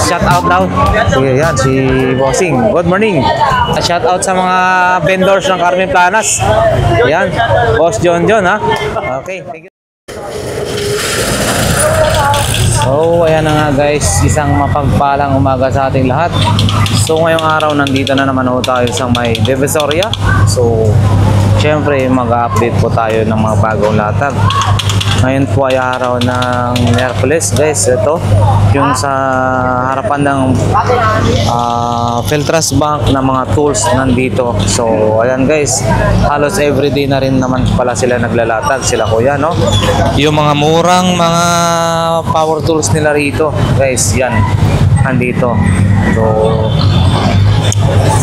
shout out daw. Sige, yan, si Bossing. Good morning. Shout out sa mga vendors ng Carmen Planas. Yan, Boss John, ha? Okay, thank you. So, ayan na nga guys, isang mapagpalang umaga sa ating lahat. So, ngayong araw, nandito na naman ho tayo sa may Divisoria. So, syempre, mag-update po tayo ng mga bagong latag. Ngayon po ay araw ng Miyerkules guys. Ito, yung sa harapan ng Feltras Bank na mga tools nandito. So, ayan guys, halos everyday na rin naman pala sila naglalatag. Sila kuya, no? Yung mga murang mga power tools nila rito guys, yan, nandito. So,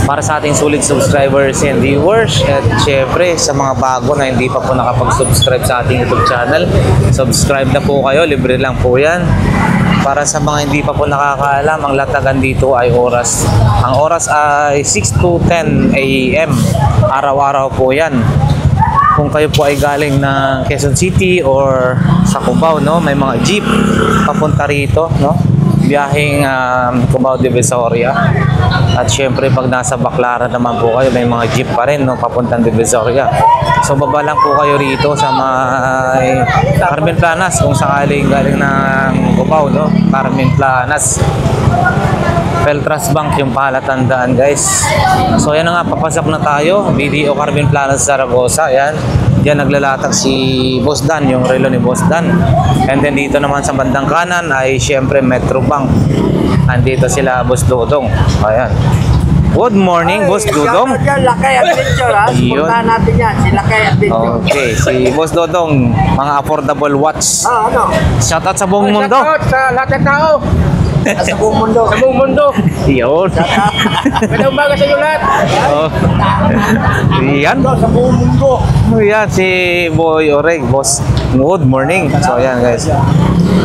para sa ating sulit subscribers and viewers, at syempre sa mga bago na hindi pa po nakapag-subscribe sa ating YouTube channel, subscribe na po kayo, libre lang po yan. Para sa mga hindi pa po nakakaalam, ang latagan dito ay ang oras ay 6 to 10 AM, araw-araw po yan. Kung kayo po ay galing ng Quezon City or sa Cubao, no, may mga jeep papunta rito, no, biyaheng Cubao Divisoria. At syempre pag nasa Baclaran naman po kayo, may mga jeep pa rin, no, papuntang Divisoria. So baba lang po kayo rito sa may Carmen Planas kung sakaling galing ng Cubao, no, Carmen Planas. Feltras Bank yung palatandaan guys. So yan na nga, papasok na tayo. BDO Carmen Planas Zaragoza. Yan, yan naglalatag si Boss Dan, yung relo ni Boss Dan. And then dito naman sa bandang kanan ay syempre Metro Bank. Andito sila Boss Dodong. Ayan. Good morning, Boss Dodong. Lakay Adventure, ha? Puntahan natin yan, si Lakay Adventure. Okay, si Boss Dodong, mga affordable watch. Ano? Shoutout sa buong mundo. Shoutout sa lahat ng tao. Sa buong mundo. Sa buong mundo. Yun. Magandang umaga sa inyo lahat. Oh. Yan. Sa buong mundo. Yan, si Boy Oreg, Boss. Good morning. So, yan guys.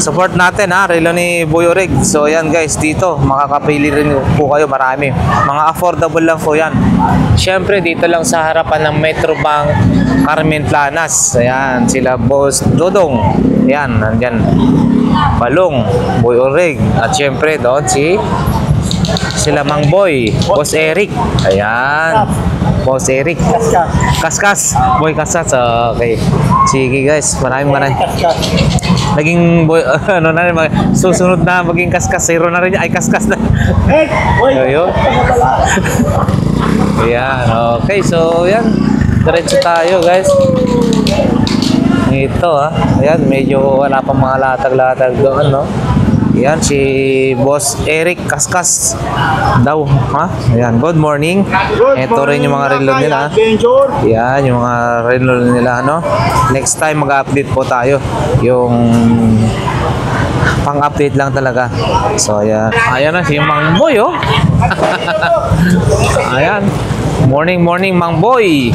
Support natin, ha, relo ni Boy Oreg. So, yan guys, dito, makakapili rin po kayo, marami. Mga affordable lang po yan. Siyempre, dito lang sa harapan ng Metro Bank, Carmen Planas. Ayan, sila Boss Dodong. Yan, nandyan. Balong, Boy Oreg. At syempre doon sila Mang Boy, Boss Eric. Ayan, Boss Eric. Kaskas, Boy Kaskas. Okay. Sige guys, maraming naging boy, ano na rin, susunod na maging Kaskas. Zero na rin, ay Kaskas na. Ayun. Ayan, okay. So yan, diretso tayo guys. Ito, ha. Ayan, medyo wala pang mga latag-latag doon, no. Ayan, si Boss Eric Kaskas daw, ha. Ayan, good morning. Ito rin yung mga relo nila. Ayan, yung mga relo nila, no. Next time mag-update po tayo. Yung pang-update lang talaga. So, ayan. Ayan na si Mang Boy, oh. Ayan. Morning, Mang Boy.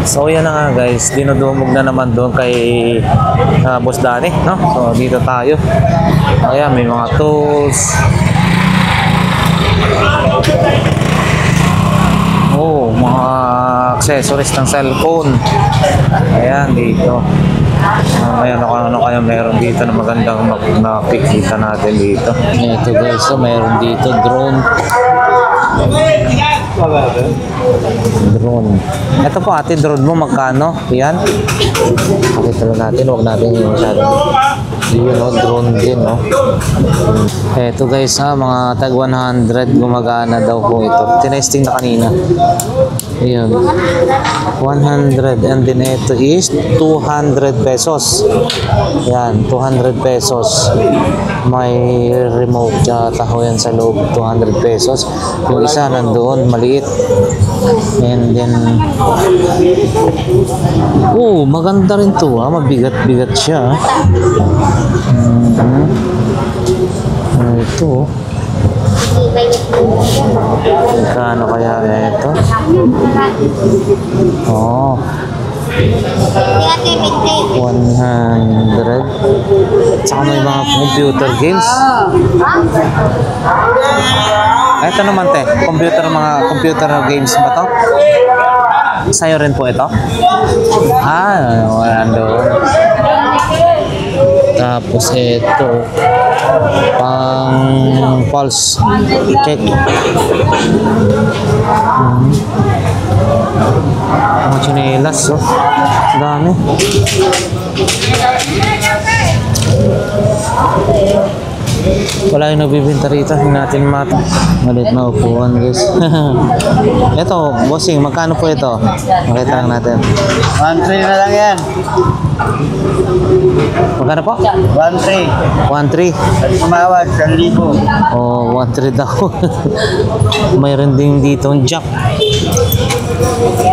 So yan na nga guys, dinudumog na naman doon kay Boss Danny, no? So dito tayo. Ayan, may mga tools. Oh, mga accessories ng cellphone. Ayan, dito. Ayan, ano kaya meron dito na magandang makikita natin dito. Ito guys, so meron dito drone. Drone. Ito po ate, drone mo magkano? Yan. Pakita lang natin, huwag natin yung masyado. Yun, no, drone din, no. Ito guys, ha, mga tag 100 gumagana daw po ito. Tinesting na kanina. Ayun. 100, and then ito is 200 pesos. Yan, 200 pesos. May remote taho yan sa loob, 200 pesos. Yung isa nandoon, maliit. And then maganda rin to, ha. Mabigat-bigat siya. Ito. Kano kaya ito? Oh. 100. Tsaka may mga computer games. Ito naman te, mga computer games ba to? Sa'yo rin po ito? Wala doon. Tapos ito. Pang pulse check. Mga chinelas, oh. Dami. Wala yung nagbibinta rito. Hindi natin malit na upuan, guys. Ito, bossing, magkano po ito? Makita lang natin. 1-3 na lang yan. Magkano po? 1-3. 1.3. At sumawad, 1,000. Oh, 1.3 daw. Mayroon din dito ang jack.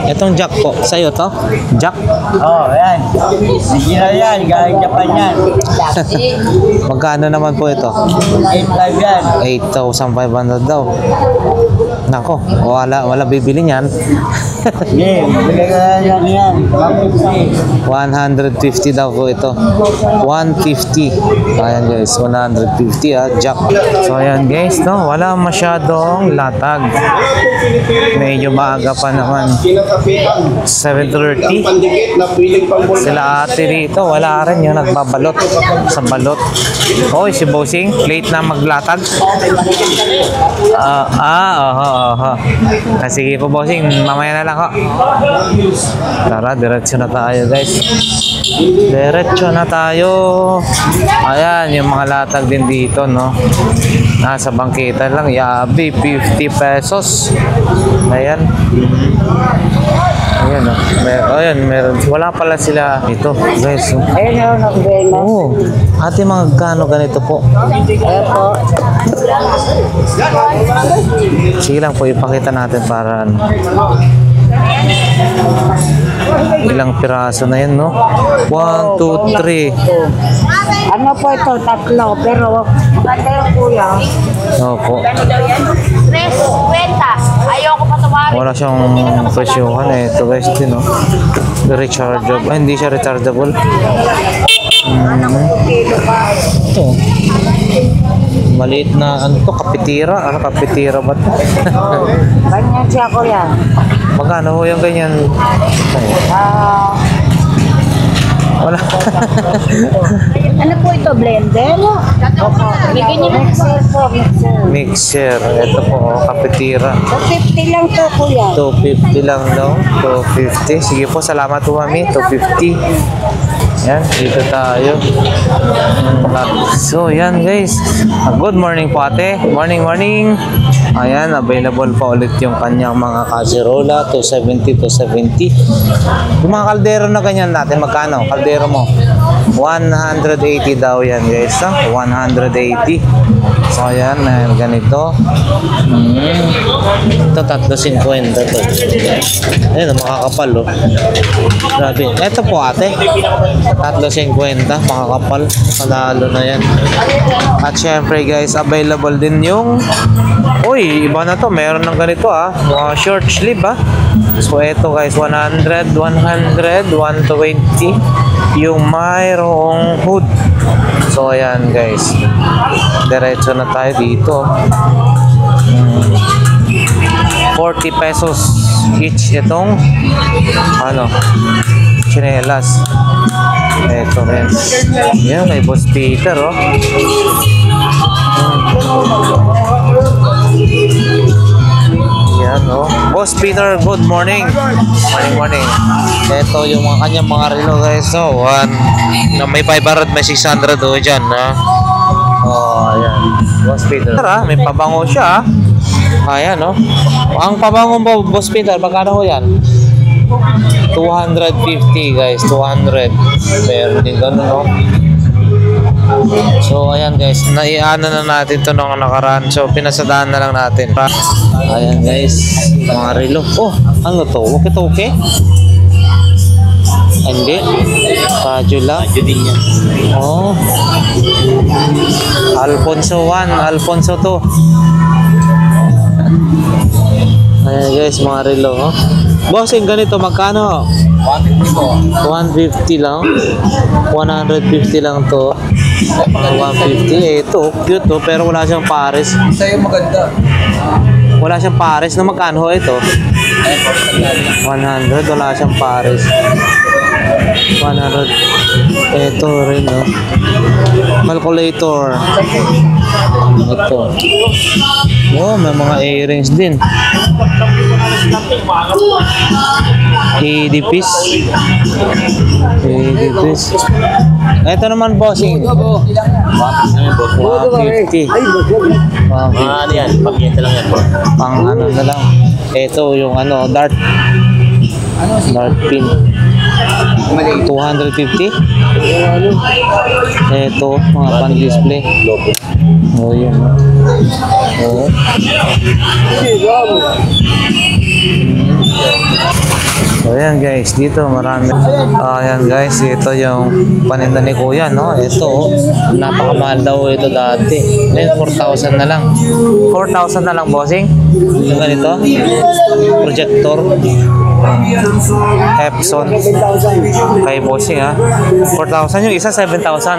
Itong jack po, sa'yo to? Jack? Oo, yan. Original yan, galing Japan yan. Magkano naman po ito? 8,500 yan. 8,500 daw. Nako, wala bibili niyan. Hindi, mabigay ka lang yan. 150 daw po ito. 150. Ayan guys, 150 jack. So ayan guys, no, wala masyadong latag. Medyo maaga pa naman. 7:30. Sila ate rito, wala rin yung nagbabalot sa balot. Oy, si Bossing, late na maglatag. Sige po Bossing, mamaya na lang ho. Tara, diretso na tayo guys. Diretso na tayo. Ayan, yung mga latag din dito, no. Nasa bangkita lang, yabi, 50 pesos. Ayan. Ayan, oh. Meron. Wala pala sila ito, guys. Ayun yun, nagbela. Oh. Ate, magkano ganito po? Ayun po. Sige lang po, ipakita natin para ano. Ilang piraso na yan, no? 1, 2, 3. Ano po ito? Tatlo. Pero maganda yung kuya. Opo. Ano daw yan? 3.50. Ayoko pa tumarin. Wala siyang presyohan eh. Ito guys din, no? Rechargeable. Hindi siya rechargeable. Kilo pa. Ito. Maliit na, ano to? Kapitira? Ano kapitira ba ito? Ganyan siya kuya. Magkano ho yung ganyan? Wala. Ano po ito? Blender? Opo. Bigyan niyo na. Mixer po, mixer. Mixer. Ito po, kapitira. 250 lang to kuya. 250 lang daw. 250. Sige po, salamat po mami. 250. Yan, dito tayo. So, yan guys. Good morning po ate. Morning. Ayan, available pa ulit yung kanyang mga kaserola. 270, 270. Yung mga kaldero na ganyan natin, magkano? Kaldero mo? 180 daw yan guys. 180. So, ayan, ganito. Ito, 350 to. Ayan, makakapal oh. Grabe. Ito po ate. 350, makakapal. Panalo na yan. At syempre guys, available din yung iba na to. Meron ng ganito mga short sleeve So ito guys, 100, 100, 120 yung mayroong hood. So ayan guys, diretso na tayo dito. 40 pesos each itong chinelas. Ito rin. Yan, may Boss Peter Yan Boss Peter, good morning. Morning. Ito yung kanyang mga relo guys. So, may 500, may 600 dyan ayan. Boss Peter. May pabango siya Ayan Ang pabango mo Boss Peter, magkano ho yan? 250 guys, 200. Meron din ganun So ayan guys, naiano na natin to nung nakaraan. So pinasadaan na lang natin. Ayan guys, mga relo. Ano to? Walkie-talkie? Hindi. Radyo lang. Radyo din yan. Alfonso 1, Alfonso 2. Ayan guys, mga relo Bossing, ganito magkano? 150 po. 150 lang. 150 lang to. 150. Ito, cute pero wala siyang pares. Sa'yo maganda. Wala siyang pares na magkano ito? 100, wala siyang pares. 100. Ito rin, no? Calculator. Ito. Oh, may mga earrings din. EDPs. EDPs. Ito naman, bossing. 150. Ano yan? Pamiyenta lang yan po. Pang ano na lang. Ito yung ano, dart pin. 250. Ito, mga pan-display. Oh, yun. Oh. So, ayan guys, dito marami. Ayan guys, ito yung paninda ni Kuya, no? Ito, oh, napakamahal daw ito dati. Ngayon, 4,000 na lang. 4,000 na lang, bossing. Yung ganito, projector. Epson. Kay bossing, ha? 4,000 yung isa, 7,000.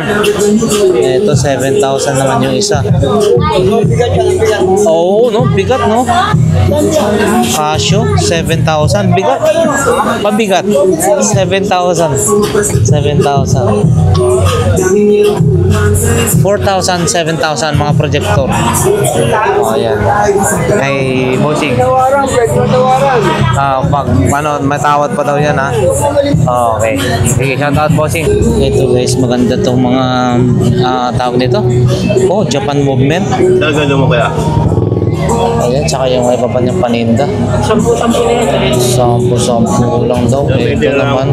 Ito, 7,000 naman yung isa. Oo, no? Bigat, no? Casio, 7,000. Bigat. Pabigat. 7,000. 7,000. 4,000, 7,000 mga projector. Oh, ayan. Ay, bossing. Pag ano, may tawad pa daw yan, ha? Okay. Sige, shout out, bossing. Ito guys, maganda tong mga tawag nito. Oh, Japan movement. Dagalo mo kaya? Ayan, tsaka yung iba pa niyang paninda. 10-10 na yan. 10-10 lang daw. Ito naman.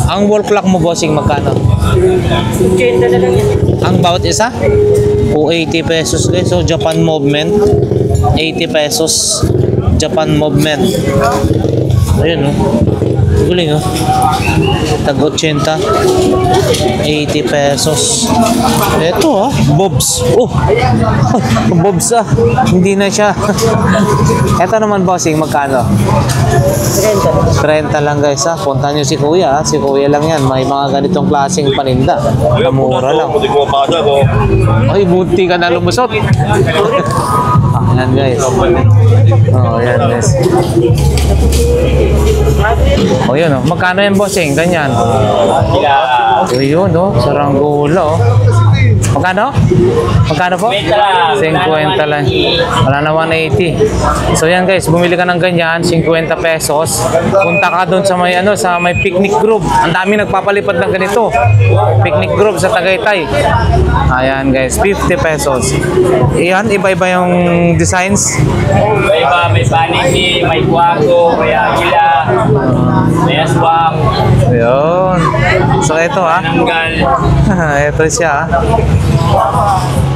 Ang wall clock mo, bossing, magkano? 80 na lang yan. Ang bawat isa? O 80 pesos guys. So, Japan movement. 80 pesos. Japan movement. Ayun, oh. Guling, oh. Tag 80. 80 pesos. Ito, ah. Bobs. Oh. Bobs, ah. Hindi na siya. Ito naman, bossing, magkano? 30 lang, guys, ah. Punta nyo si Kuya, ah. Si Kuya lang yan. May mga ganitong klaseng paninda. Mura lang. Ay, buti ka na lumusot. Ayan, guys. Oh, ayan, guys. O yun, oh. Magkano yan, bossing? Ganyan. O yun, oh. Saranggola, oh. Magkano? Magkano po? 50 lang. Wala na 180. So yan guys, bumili ka ng ganyan, 50 pesos. Punta ka doon sa may ano, sa may picnic group. Ang dami nagpapalipad ng ganito. Picnic group sa Tagaytay. Ayan guys, 50 pesos. Iyan, iba-iba yung designs. Iba, may paniki, may kwago, may agila, may aswang, Ayun. So ito ha. nanggal, Ito siya ha.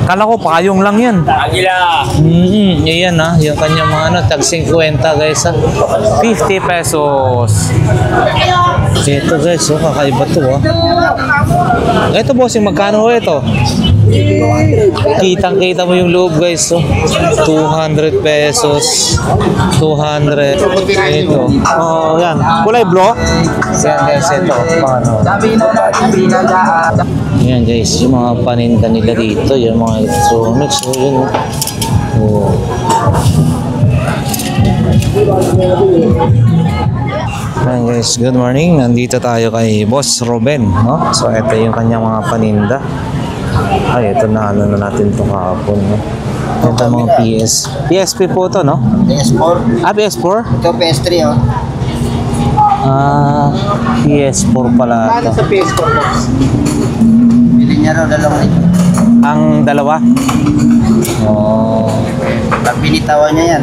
Kala ko payong lang yan. agila. Iyan ha. Yung kanyang mga ano, tag 50 guys ha. 50 pesos. Ito guys, oh, kakaiba to ha. Ito bossing, magkano ho ito? Kitang-kita mo yung loob guys, oh. 200 pesos. 200. Ito. Oh, yan. Kulay blue. Yan guys, ito. Paano? Yan guys, yung mga paninda nila dito, yung mga electronics, oh, yun. Oh. Ayan guys, good morning. Nandito tayo kay Boss Ruben, no? So ito yung kanyang mga paninda. Ay, ito na ano na natin ito kahapon, no? Ito mga PSP po to, no? PS4. Ah, PS4? Ito PS3, oh. Ah, PS4 pala ito. Sa PS4 box? Bili niya raw 2,000. Ang dalawa? Oh. Pag binitawan niya yan.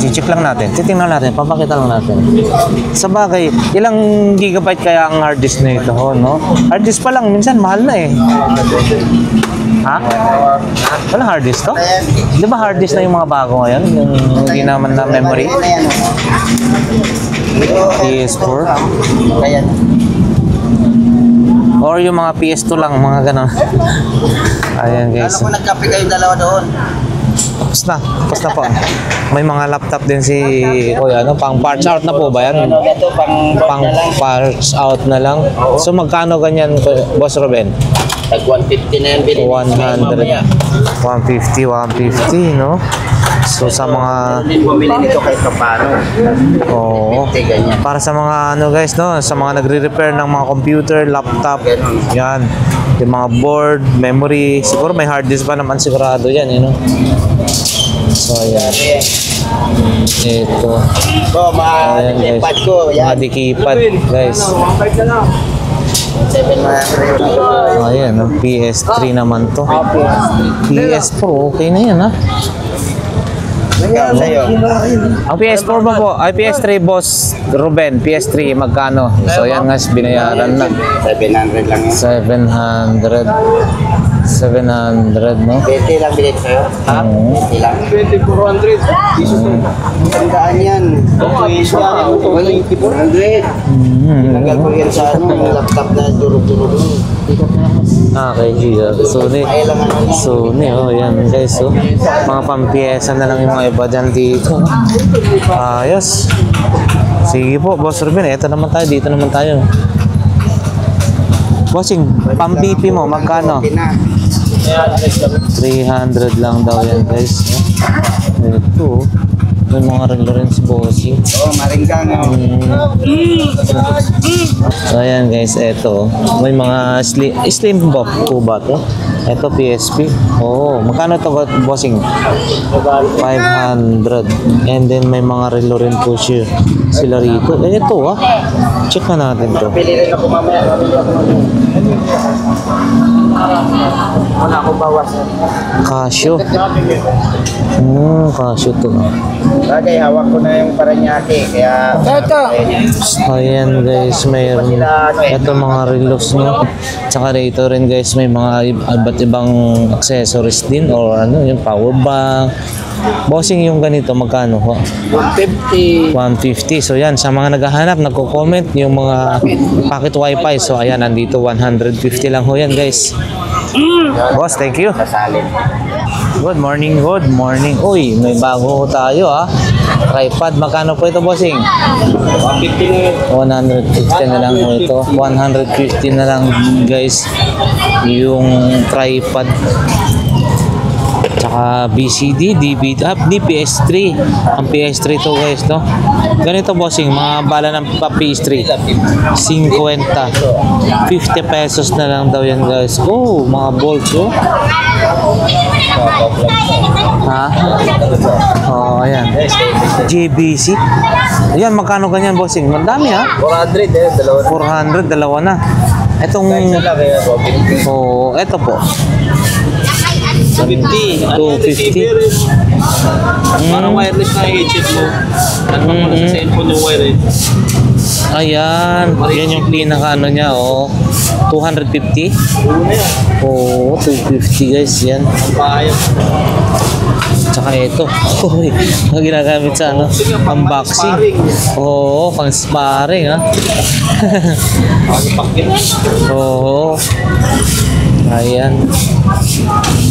I-check lang natin. Titingnan natin. Papakita lang natin. Sa bagay, ilang gigabyte kaya ang hard disk na ito, no? Hard disk pa lang, minsan mahal na eh. Ha? Walang hard disk to? Di ba hard disk na yung mga bago ngayon? Yung hindi naman na memory? Ito na yan, oh. PS4? Kaya Or yung mga PS2 lang, mga ganon. Ayan guys. Kung nagkape kayong dalawa doon. Tapos na po. May mga laptop din si Kuya, ano? Pang parts out na po ba yan? Ano ito, Pang parts out na lang. So magkano ganyan, Boss Ruben? Tag 150 na yan, bili. 100. 150, no? So sa mga Hindi bumili nito kahit paano. Oo. Ganyan. Para sa mga ano guys, no, sa mga nagre-repair ng mga computer, laptop, yan. Yung mga board, memory, siguro may hard disk pa naman sigurado yan, you know. So yan. Ito. So, Ayan guys. ma-dikipad ko. Mga Yan. dikipad guys. Ayan, no? PS3 naman to. PS4, okay na yan ha. Ikaw sa'yo. Ang PS4 ba po? Ay, PS3 boss Ruben, PS3 magkano? So yan guys, binayaran na. 700 lang yan. 700, no? 20 lang bilit sa'yo. Ha? 20 lang. 400. Tandaan yan. Tutuis yan. 400. Tanggal ko yan sa ano, yung laptop na durog-durog. Okay, Sony. Sony, oh, yan guys, oh. Mga pampiyesa na lang yung mga iba dyan dito. Ayos. Sige po, Boss Ruben, eto naman tayo, dito naman tayo. Bossing, pang-BP mo, magkano? 300 lang daw yan guys. Ito, may mga rin si Bossing. Oo, maringgang. So ayan guys, eto. May mga slim box po ba to? Ito PSP. Oo, magkano to Bossing? 500. And then may mga relo rin po sila rito. Eh ito ah. Check na natin to. Pili rin ako mamaya. Wala akong bawas. Casio. Casio to. Bagay, hawak ko na yung Paranaque. Kaya... Ayan guys, mayroon. Ito mga relos no. Tsaka rito rin guys, may mga iba't ibang accessories din or ano, yung power bank. Bossing yung ganito, magkano ho? 150. 150. So yan, sa mga naghahanap, nagko-comment yung mga pocket wifi. So ayan, nandito 150 lang ho yan guys. Boss, thank you. Kasalin. Good morning, good morning. Uy, may bago ho tayo ah. Tripod, magkano po ito bossing? 150 na yun. 150 na lang ho ito. 150 na lang guys yung tripod. Tsaka BCD, DVD, PS3. Ang PS3 to guys, no? Ganito bossing, mga bala ng PS3. 50. 50 pesos na lang daw yan guys. Oh, mga bolts oh. Ha? Oh, ayan. JBC. Ayan, magkano ganyan bossing? Madami ha? 400 eh, dalawa. 400, dalawa na. Etong... Oh, eto po. 250. 250. Parang wireless na yung headset mo. Ano mo na sa cellphone yung wire eh. Ayan. Yan yung pinaka ano niya, oh. 250. Oo, 250 guys. Yan. Ang pahayag. Tsaka ito. Uy, ang ginagamit sa ano? Unboxing. Oo, pang sparring ha. Ang pakit. Oo. Ayan.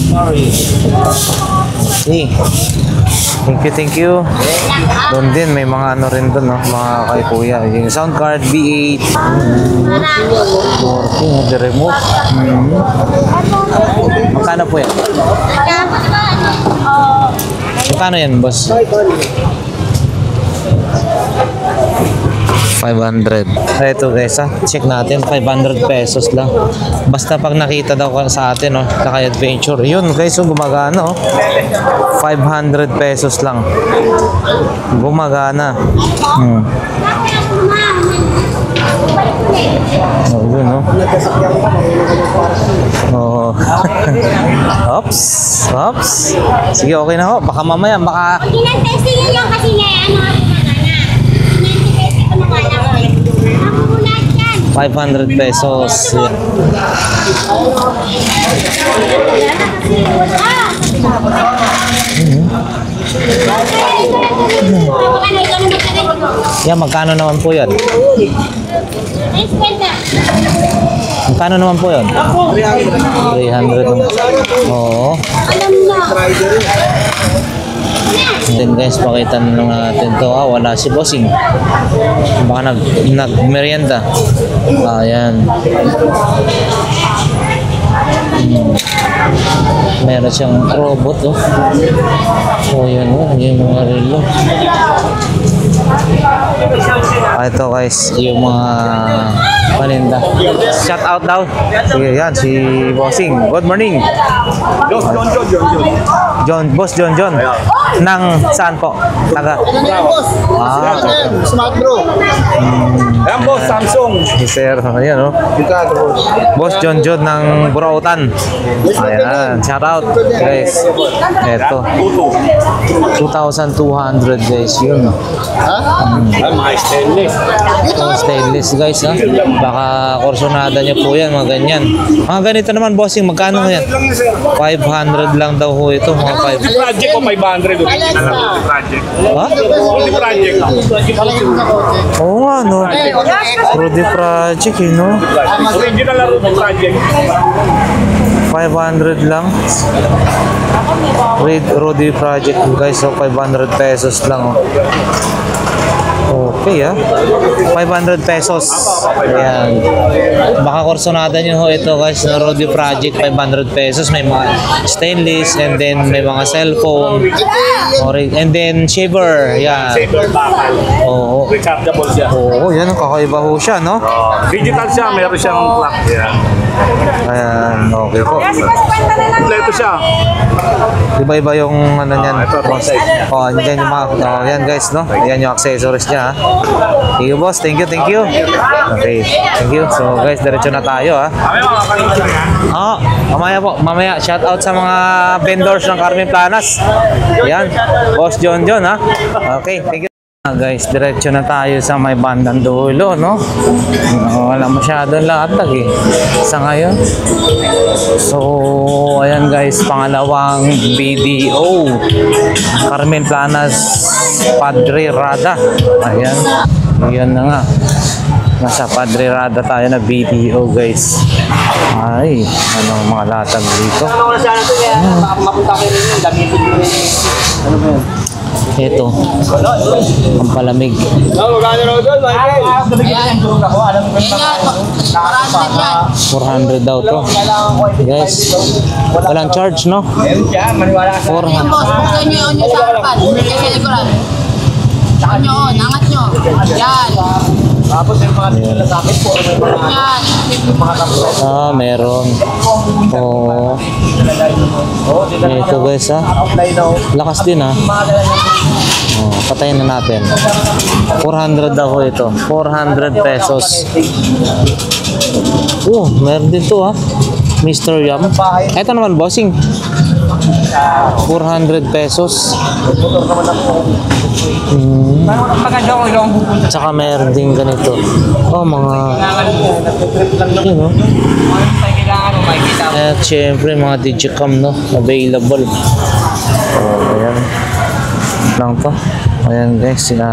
Sorry. Okay. Thank you. Doon din, may mga ano rin doon, no? Mga kay kuya. Yung sound card, B8. Working, the remote. Magkano po yan? Magkano yan, boss? 500. Ito guys ha, check natin, 500 pesos lang. Basta pag nakita daw sa atin, no, Lakay Adventure. Yun guys, so gumagana oh. 500 pesos lang. Gumagana. Oh, yun no. Oh. Ops. Ops. Sige, okay na ho. Baka mamaya, baka... Tinag-testing yun yung kasi nga, ano, 500 pesos. Yan, magkano naman po yan? Magkano naman po yan? 300 naman. Oo. And then guys, pakita na lang natin to. Wala si Bossing. Baka nag-merienda. Ayan. Meron siyang robot, oh. Oh, yan, oh. Yung mga relo. Ito guys, yung mga paninda. Shout out daw. Sige, yan, si Bossing. Good morning. Boss John. Nang saan po? Taga? Smart bro. Ayan boss, Samsung. Si Sir, ayan, oh. Boss John ng Burautan. Ayan, shout out guys. Ito. 2,200 guys, yun. Ay, mga stainless. Ito, stainless guys, ha. Baka korsonada niyo po yan, mga ganyan. Mga ganito naman, Bossing, magkano yan? 500 lang daw ho ito, mga 5. Project ko 500. Project. Ha? Project. Oo nga, no. Rudy Project, eh, no? Original na Rudy Project. 500 lang. Rudy Project, guys, so 500 pesos lang, oh. Okay, ah. 500 pesos. Ayan. Baka korsonada nyo ho ito guys, na Rudy Project, 500 pesos. May mga stainless, and then may mga cellphone, and then shaver. Yan. Saber bakal. Oo. Rechargeable siya. Oo, yan. Kakaiba ho siya, no? Digital siya, meron siyang clock. Yan. Ayan, okay po. Kompleto siya. Iba-iba yung ano niyan. Ito, size niya. Oh, yan yung mga, oh, yan guys, no? Yan yung accessories niya, ha? Thank you, boss. Thank you. Okay, thank you. So, guys, diretso na tayo, ha? Oo, mamaya, shout out sa mga vendors ng Carmen Planas. Yan, Boss John, ha? Okay, thank you. Guys, diretso na tayo sa may bandang dulo, no? Wala masyadong latag, eh, sa ngayon. So, ayan guys, pangalawang BDO Carmen Planas Padre Rada. Ayan, yun na nga. Nasa Padre Rada tayo na BDO, guys. Ay, anong mga latag dito? Ito, ang palamig. 400 daw to. Guys, walang charge, no? 400. Buksan nyo yun sa harapan. Kasi sa likuran. Saan nyo on? Angat nyo. Yan. Yan. Ah, meron. Oh. Ito guys, ha. Lakas din, ha. Oh, patayin na natin. 400 daw ito. 400 pesos. Oh, meron din to, ha. Mr. Yum. Ito naman, bossing. 400 pesos. Tsaka meron din ganito. Oh, mga yun, no? At syempre mga digicam, no? Available. Oh, ayan lang to. Ayan guys, ito.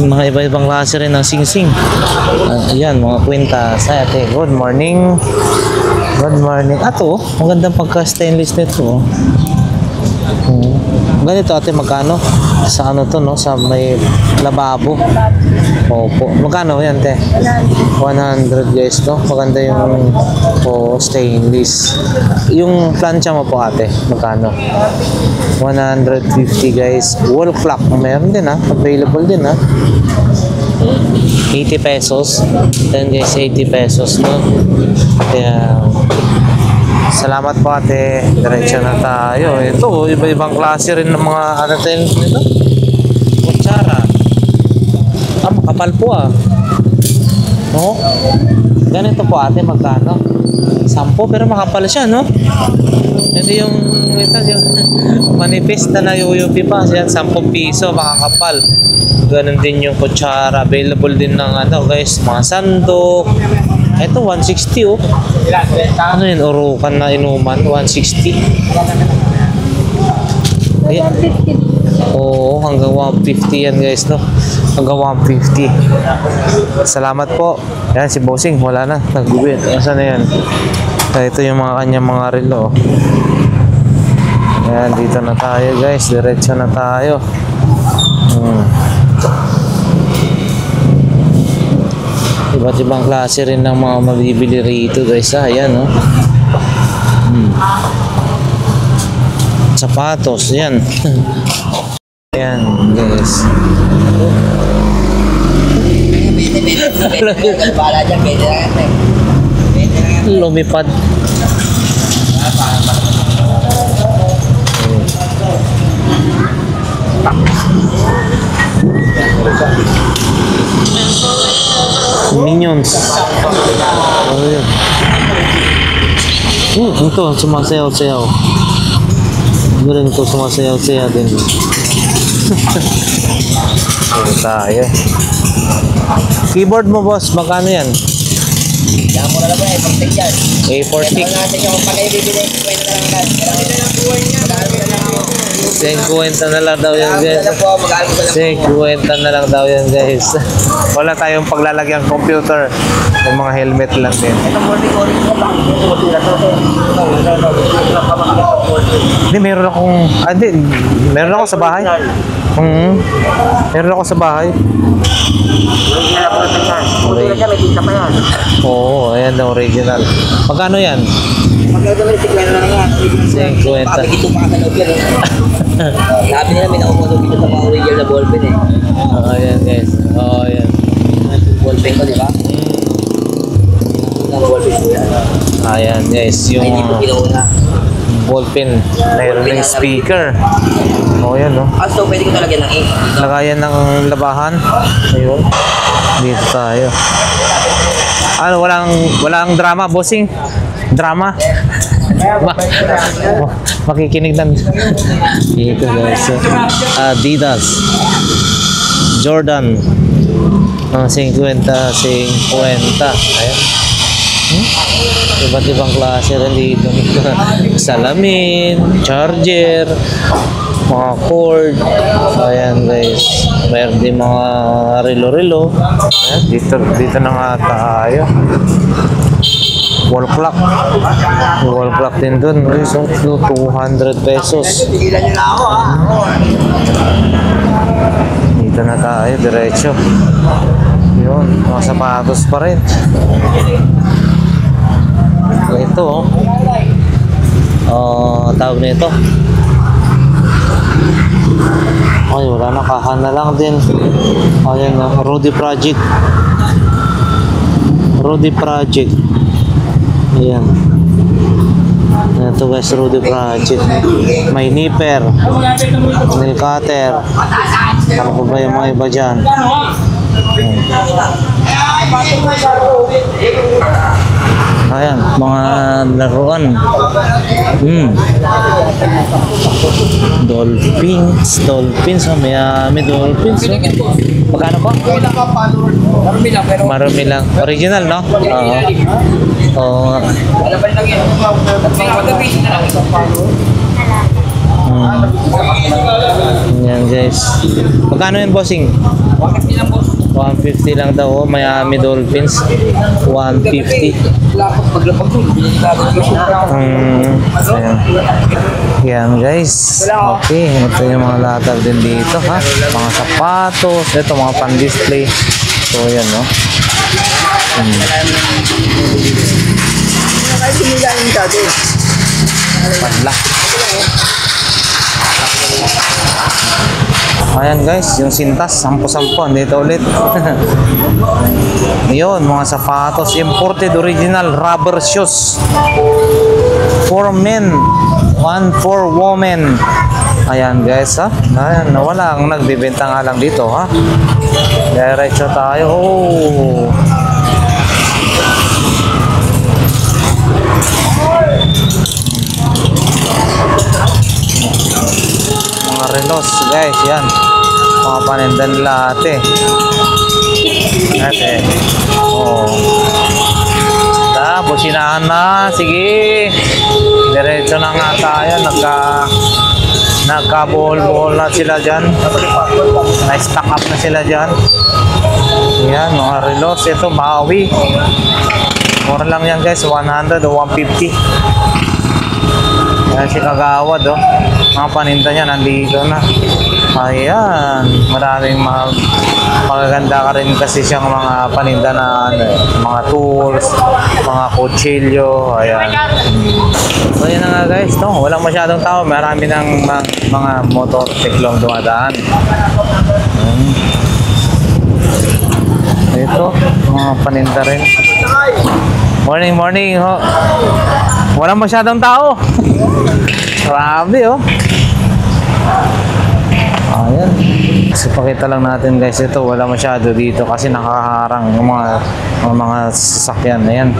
Mga iba-ibang klase rin ng sing-sing. Ayan, mga kwintas. Ay, ate, good morning. Good morning. Ato, magandang pagka-stainless nito. Ganito, ate, magkano? Sa ano to, no? Sa may lababo. Opo. Magkano yan, te? 100 guys, no? Maganda yung stainless. Yung plancha mo po, ate, magkano? 150 guys. Wall clock. Meron din, ha? Available din, ha? 80 pesos. Then guys, 80 pesos, no? Kaya salamat po, ate. Diretso na tayo. Ito, iba-ibang klase rin ng mga ano tayo nito. Kutsara. Ah, makapal po, ah. No? Ganito po, ate, magkano? 10 pero makapal siya, no? Hindi yung manifest na nayuyupi pa. Yan, 10 piso, makakapal. Ganun din yung kutsara. Available din ng ano, guys, mga sandok. Ito, 160, oh. Ano yun, urukan na inuman, 160. Ayan. Oo, hanggang 150 yan guys, no? Hanggang 150. Salamat po. Yan, si Bossing, wala na. Nag-uwi. Saan na yan? Ito yung mga kanyang mga relo. Yan, dito na tayo guys. Diretso na tayo. Iba't ibang klase rin ng mga mabibili rito guys. Ayan, no? Sapatos, yan. Ayan, guys. Bala dyan, pwede na yan. Lumipad. Minions. Oh, yun. Ito, sumasayaw-sayaw. Galing ito, sumasayaw-sayaw din. Ito tayo. Keyboard mo, boss, magkano yan? Yan mo na lang ba eh, pag-take yan. A40. natin yung pagkain bibili, kwento na lang natin. Kailangan na lang buhay niya. Magkano na lang ako. 50 na lang daw yan, guys. Magkano po, magkano ko lang po. 50 na lang daw yan, guys. Wala tayong paglalagyan computer. Yung mga helmet lang din. Itong morning ko ba? Hindi, meron akong... hindi. Meron ako sa bahay. Meron ako sa bahay. Oo, ayan na original. Magkano yan? Magkano tikman na lang yan. 50. Bakit ito mga sa loob yan eh. Sabi nila may nakukuha dito sa mga original na ballpen eh. Ayan, guys. Oo, ayan. Ballpen ko, di ba? Ang ballpen ko yan. Ayan, guys. Yung Ay, hindi ko kinuuna. ballpen. Mayroon ng speaker. Oo, yan, no? Ah, so pwede ko talaga ng ink. Lagayan ng labahan. Ayun. Dito tayo. Ano, walang drama, bossing? Drama? Makikinig ng... Dito, guys. Adidas. Jordan. 50. Ayan. Iba't ibang klase rin dito. Salamin, charger, mga cord. Ayan, guys. Mayroon din mga relo-relo. Ayan, dito na nga tayo. Wall clock. Wall clock din dun. So, 200 pesos. Pigilan nyo na ako ah. Dito na tayo, diretso. Yun, mga sapatos pa rin. Ito, tawag na ito. Ay, wala na, kahan na lang din. Ayan na, Rudy Project. Rudy Project. Ayan. Ito guys, Rudy Project. May nipper, nail cutter. Ano pa ba yung mga iba dyan? Ayan, mga laruan. Dolphins. Oh, may dolphins. Oh. Magkano po? Marami lang, pero Marami lang. Original, no? Oo. Oo. wala pa rin lang yun. Mag-base na lang isang follower. Yan guys. Magkano yan, bossing? Bakit nilang boss? 150 lang daw. Miami Dolphins. 150. Lapot paglapag ko, hindi nila Ayan. Yan guys. Okay. Ito yung mga latag din dito, ha? Mga sapatos. Ito, mga pan-display. So, yan, no? Kahit sinila yung dati. Padla. Ayan guys, yung sintas, 10-10, dito ulit. Yun, mga sapatos, imported original rubber shoes. 4 men, 1 for women. Ayan guys, ha. Ayan, wala ang nagbibenta nga lang dito, ha. Diretso tayo. Oh. Mga relos guys, yan. Mga paninda nila ate. Oh. Businahan na. Sige. Diretso na nga tayo. Nagka-ball na sila dyan. Na-stack up na sila dyan. Yan, mga relos. Ito, Maui. Mura lang yan guys. 100 o 150. Yan si Kagawad, oh. Mga paninda niya nandito na. Ayan, maraming magaganda ka rin kasi siyang mga paninda na ano, mga tools, mga kutsilyo, ayan. So yun na nga guys, no? Walang masyadong tao, marami ng mga motorsiklo ang dumadaan. Ito, mga paninda rin. Morning, morning ho. Walang masyadong tao. Grabe oh. Ayan. So pakita lang natin guys, ito wala masyado dito kasi nakaharang yung mga sasakyan. Ayan.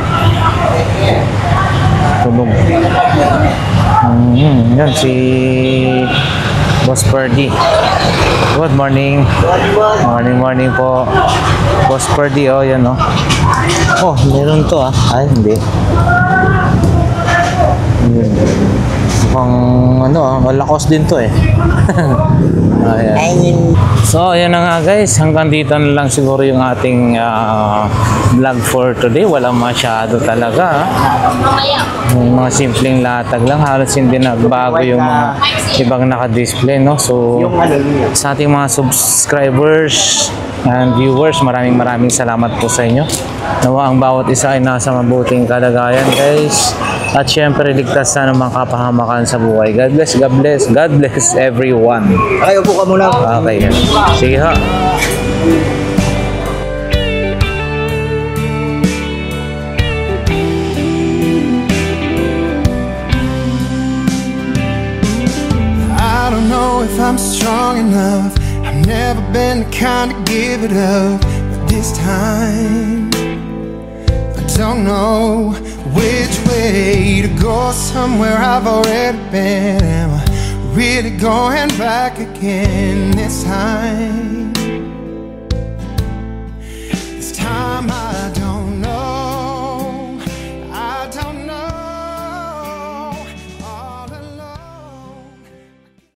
Tulog. Yan si Boss Ferdy. Good morning. Morning po. Boss Ferdy, oh, yan oh. Oh, meron to ah. Ay, hindi. Mukhang ano ah, malakos din to eh. Ayan. So, ayan na nga guys. Hanggang dito na lang siguro yung ating vlog for today. Walang masyado talaga. Yung mga simpleng latag lang. Halos hindi nagbago yung mga ibang naka-display, no? So, sa ating mga subscribers and viewers, maraming salamat po sa inyo. Nawa ang bawat isa ay nasa mabuting kalagayan, guys. At syempre, ligtas na ng mga kapahamakan sa buhay. God bless, God bless, God bless everyone. Ay, upo ka muna. Okay. Sige ha. I don't know if I'm strong enough. I've never been the kind to give it up. But this time, I don't know which way to go. Somewhere I've already been. Am I really going back again this time? This time I don't.